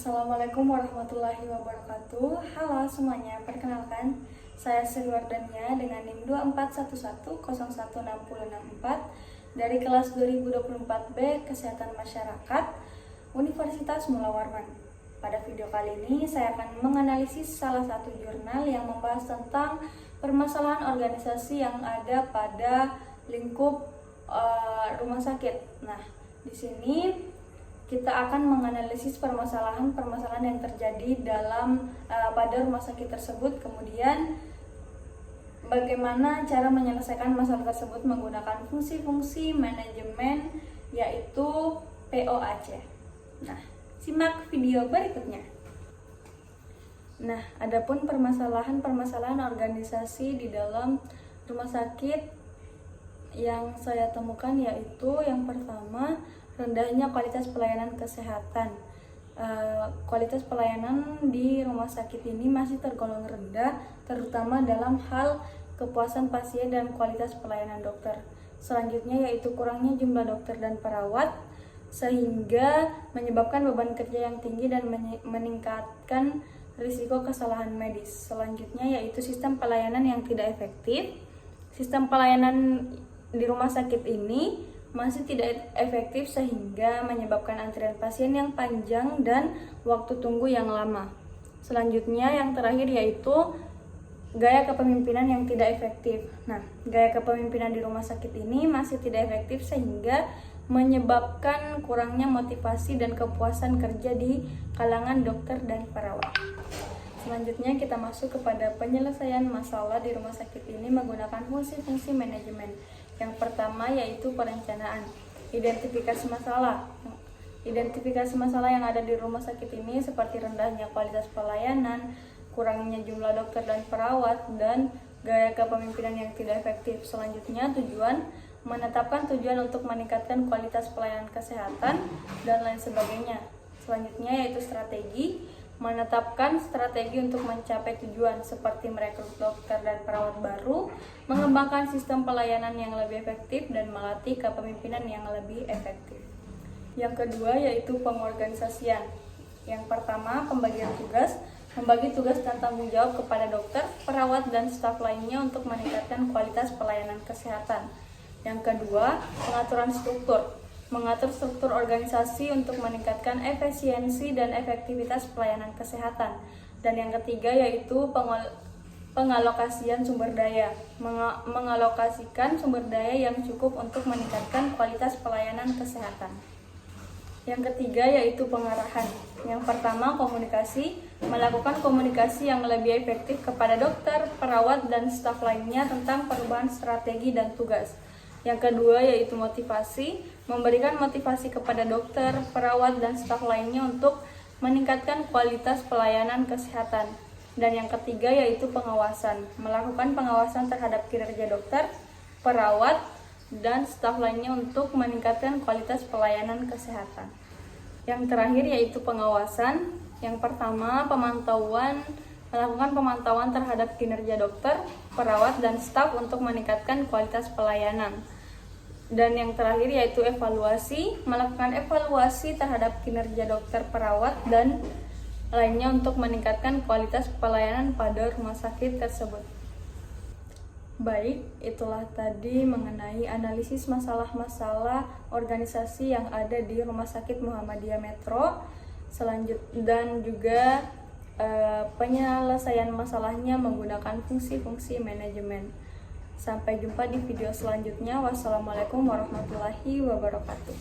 Assalamualaikum warahmatullahi wabarakatuh. Halo semuanya, perkenalkan saya Sri Wardania dengan NIM 2411016064 dari kelas 2024B Kesehatan Masyarakat Universitas Mula Warman. Pada video kali ini saya akan menganalisis salah satu jurnal yang membahas tentang permasalahan organisasi yang ada pada lingkup rumah sakit. Nah, di sini kita akan menganalisis permasalahan yang terjadi pada rumah sakit tersebut, kemudian bagaimana cara menyelesaikan masalah tersebut menggunakan fungsi-fungsi manajemen, yaitu POAC. Nah, simak video berikutnya. Nah, adapun permasalahan organisasi di dalam rumah sakit yang saya temukan yaitu yang pertama, rendahnya kualitas pelayanan kesehatan. Kualitas pelayanan di rumah sakit ini masih tergolong rendah, terutama dalam hal kepuasan pasien dan kualitas pelayanan dokter. Selanjutnya yaitu kurangnya jumlah dokter dan perawat, sehingga menyebabkan beban kerja yang tinggi dan meningkatkan risiko kesalahan medis. Selanjutnya yaitu sistem pelayanan yang tidak efektif. Sistem pelayanan di rumah sakit ini masih tidak efektif sehingga menyebabkan antrian pasien yang panjang dan waktu tunggu yang lama. Selanjutnya yang terakhir yaitu gaya kepemimpinan yang tidak efektif. Nah, gaya kepemimpinan di rumah sakit ini masih tidak efektif sehingga menyebabkan kurangnya motivasi dan kepuasan kerja di kalangan dokter dan perawat. Selanjutnya kita masuk kepada penyelesaian masalah di rumah sakit ini menggunakan fungsi-fungsi manajemen. Yang pertama yaitu perencanaan. Identifikasi masalah yang ada di rumah sakit ini seperti rendahnya kualitas pelayanan, kurangnya jumlah dokter dan perawat, dan gaya kepemimpinan yang tidak efektif. Selanjutnya menetapkan tujuan untuk meningkatkan kualitas pelayanan kesehatan dan lain sebagainya. Selanjutnya yaitu strategi. Menetapkan strategi untuk mencapai tujuan seperti merekrut dokter dan perawat baru, mengembangkan sistem pelayanan yang lebih efektif, dan melatih kepemimpinan yang lebih efektif. Yang kedua yaitu pengorganisasian. Yang pertama, pembagian tugas. Membagi tugas dan tanggung jawab kepada dokter, perawat, dan staf lainnya untuk meningkatkan kualitas pelayanan kesehatan. Yang kedua, pengaturan struktur. Mengatur struktur organisasi untuk meningkatkan efisiensi dan efektivitas pelayanan kesehatan. Dan yang ketiga yaitu pengalokasian sumber daya. Mengalokasikan sumber daya yang cukup untuk meningkatkan kualitas pelayanan kesehatan. Yang ketiga yaitu pengarahan. Yang pertama, komunikasi. Melakukan komunikasi yang lebih efektif kepada dokter, perawat, dan staf lainnya tentang perubahan strategi dan tugas. Yang kedua yaitu motivasi, memberikan motivasi kepada dokter, perawat, dan staf lainnya untuk meningkatkan kualitas pelayanan kesehatan. Dan yang ketiga yaitu pengawasan, melakukan pengawasan terhadap kinerja dokter, perawat, dan staf lainnya untuk meningkatkan kualitas pelayanan kesehatan. Yang terakhir yaitu pengawasan. Yang pertama, melakukan pemantauan terhadap kinerja dokter, perawat, dan staf untuk meningkatkan kualitas pelayanan. Dan yang terakhir yaitu evaluasi, melakukan evaluasi terhadap kinerja dokter, perawat, dan lainnya untuk meningkatkan kualitas pelayanan pada rumah sakit tersebut. Baik, itulah tadi mengenai analisis masalah-masalah organisasi yang ada di Rumah Sakit Muhammadiyah Metro. Dan juga penyelesaian masalahnya menggunakan fungsi-fungsi manajemen. Sampai jumpa di video selanjutnya. Wassalamualaikum warahmatullahi wabarakatuh.